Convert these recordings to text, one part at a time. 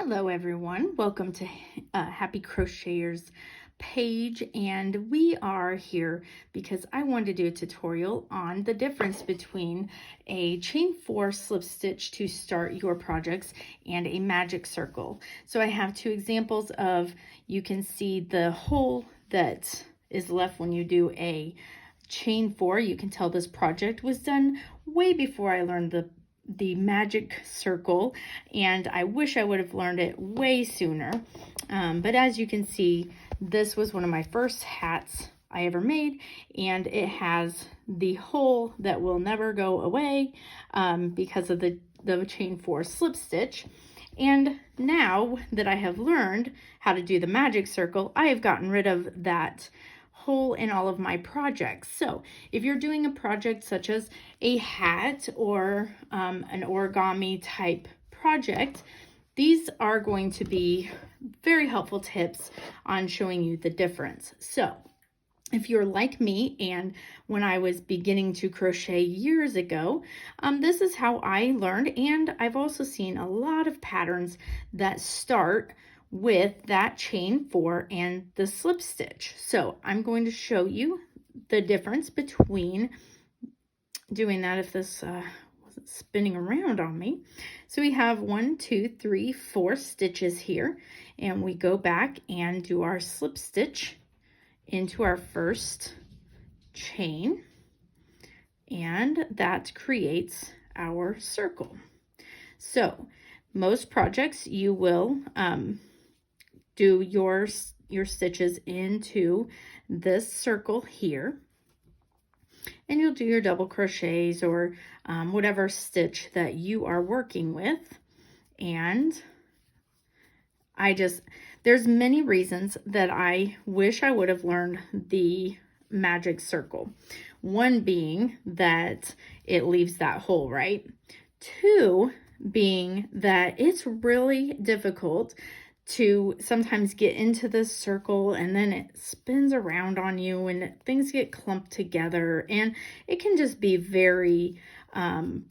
Hello everyone, welcome to Happy Crocheters page, and we are here because I wanted to do a tutorial on the difference between a chain 4 slip stitch to start your projects and a magic circle. So I have two examples of, you can see the hole that is left when you do a chain 4. You can tell this project was done way before I learned the magic circle, and I wish I would have learned it way sooner. But as you can see, this was one of my first hats I ever made, and it has the hole that will never go away because of the chain 4 slip stitch. And now that I have learned how to do the magic circle, I have gotten rid of that hole in all of my projects. So if you're doing a project such as a hat or an origami type project, these are going to be very helpful tips on showing you the difference. So if you're like me, and when I was beginning to crochet years ago, this is how I learned, and I've also seen a lot of patterns that start with that chain 4 and the slip stitch. So I'm going to show you the difference between doing that, if this wasn't spinning around on me. So we have 1, 2, 3, 4 stitches here, and we go back and do our slip stitch into our first chain, and that creates our circle. So most projects, you will do your stitches into this circle here, and you'll do your double crochets or whatever stitch that you are working with. And there's many reasons that I wish I would have learned the magic circle. One being that it leaves that hole, right? 2 being that it's really difficult to sometimes get into this circle, and then it spins around on you and things get clumped together, and it can just be very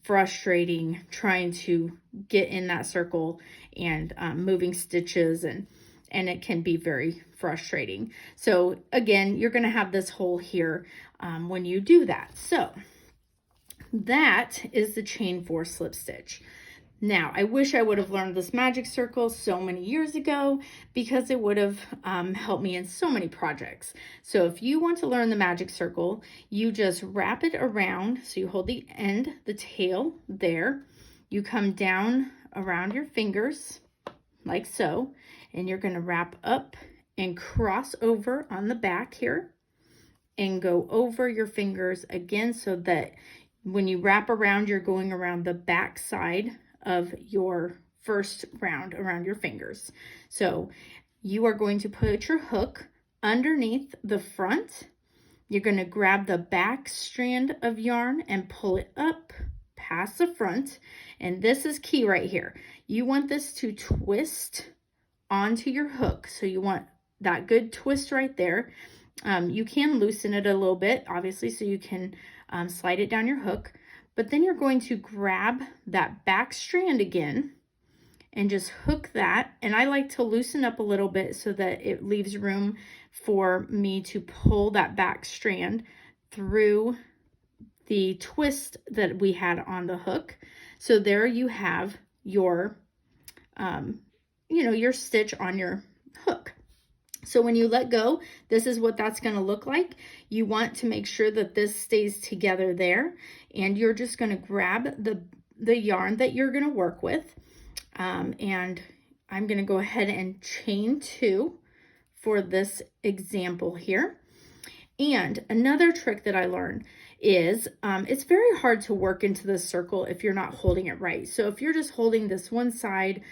frustrating trying to get in that circle and moving stitches, and it can be very frustrating. So again, you're going to have this hole here when you do that. So that is the chain 4 slip stitch. Now, I wish I would have learned this magic circle so many years ago, because it would have helped me in so many projects. So if you want to learn the magic circle, you just wrap it around. So you hold the end, the tail there. You come down around your fingers like so, and you're going to wrap up and cross over on the back here and go over your fingers again, so that when you wrap around, you're going around the back side of your first round around your fingers. So you are going to put your hook underneath the front. You're going to grab the back strand of yarn and pull it up past the front. And this is key right here. You want this to twist onto your hook. So you want that good twist right there. You can loosen it a little bit, obviously, so you can slide it down your hook. But then you're going to grab that back strand again and just hook that. And I like to loosen up a little bit so that it leaves room for me to pull that back strand through the twist that we had on the hook. So there you have your, your stitch on your hook. So when you let go, this is what that's going to look like. You want to make sure that this stays together there, and you're just going to grab the yarn that you're going to work with. And I'm going to go ahead and chain 2 for this example here. And another trick that I learned is it's very hard to work into this circle if you're not holding it right. So if you're just holding this one side,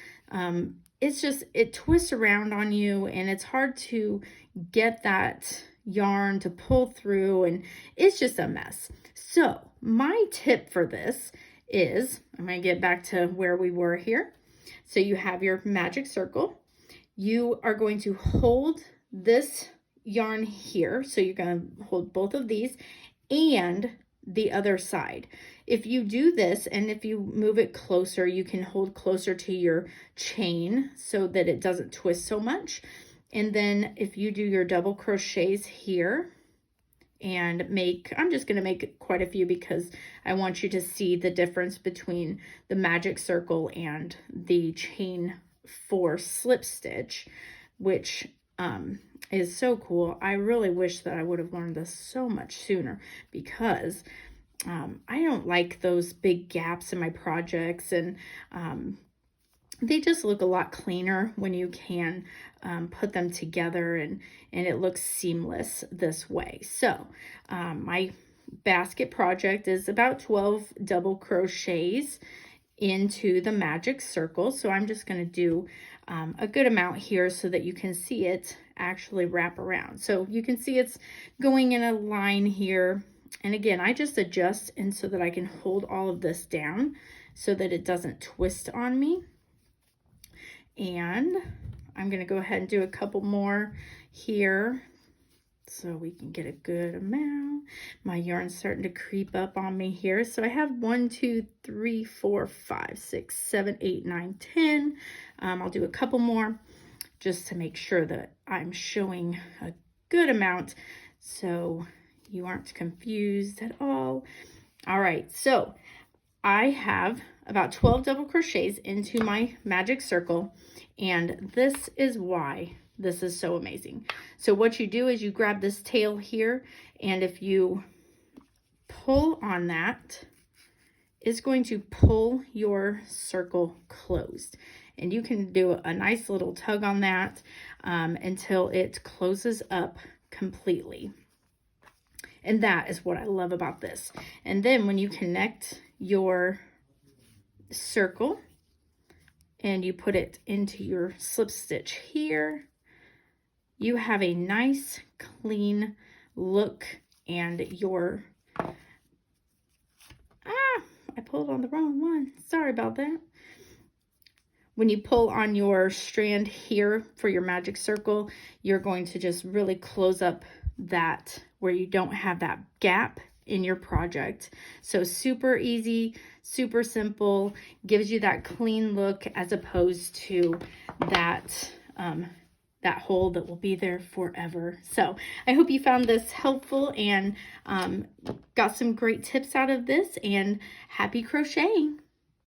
it twists around on you, and it's hard to get that yarn to pull through, and it's just a mess. So my tip for this is, I'm going to get back to where we were here. So you have your magic circle. You are going to hold this yarn here. So you're going to hold both of these and the other side. If you do this, and if you move it closer, you can hold closer to your chain so that it doesn't twist so much. And then if you do your double crochets here and make, I'm just going to make quite a few because I want you to see the difference between the magic circle and the chain 4 slip stitch, which is so cool. I really wish that I would have learned this so much sooner, because I don't like those big gaps in my projects, and they just look a lot cleaner when you can put them together, and it looks seamless this way. So my basket project is about 12 double crochets into the magic circle. So I'm just going to do a good amount here so that you can see it actually wrap around. So you can see it's going in a line here. And again, I just adjust and so that I can hold all of this down so that it doesn't twist on me. And I'm going to go ahead and do a couple more here so we can get a good amount. My yarn's starting to creep up on me here. So I have 1, 2, 3, 4, 5, 6, 7, 8, 9, 10. I'll do a couple more just to make sure that I'm showing a good amount so you aren't confused at all. All right, so I have about 12 double crochets into my magic circle, and this is why this is so amazing. So what you do is you grab this tail here, and if you pull on that, it's going to pull your circle closed. And you can do a nice little tug on that until it closes up completely. And that is what I love about this. And then when you connect your circle and you put it into your slip stitch here, you have a nice clean look, and your I pulled on the wrong one, sorry about that. When you pull on your strand here for your magic circle, you're going to just really close up that where you don't have that gap in your project. So super easy, super simple, gives you that clean look as opposed to that that hole that will be there forever. So I hope you found this helpful and got some great tips out of this, and happy crocheting.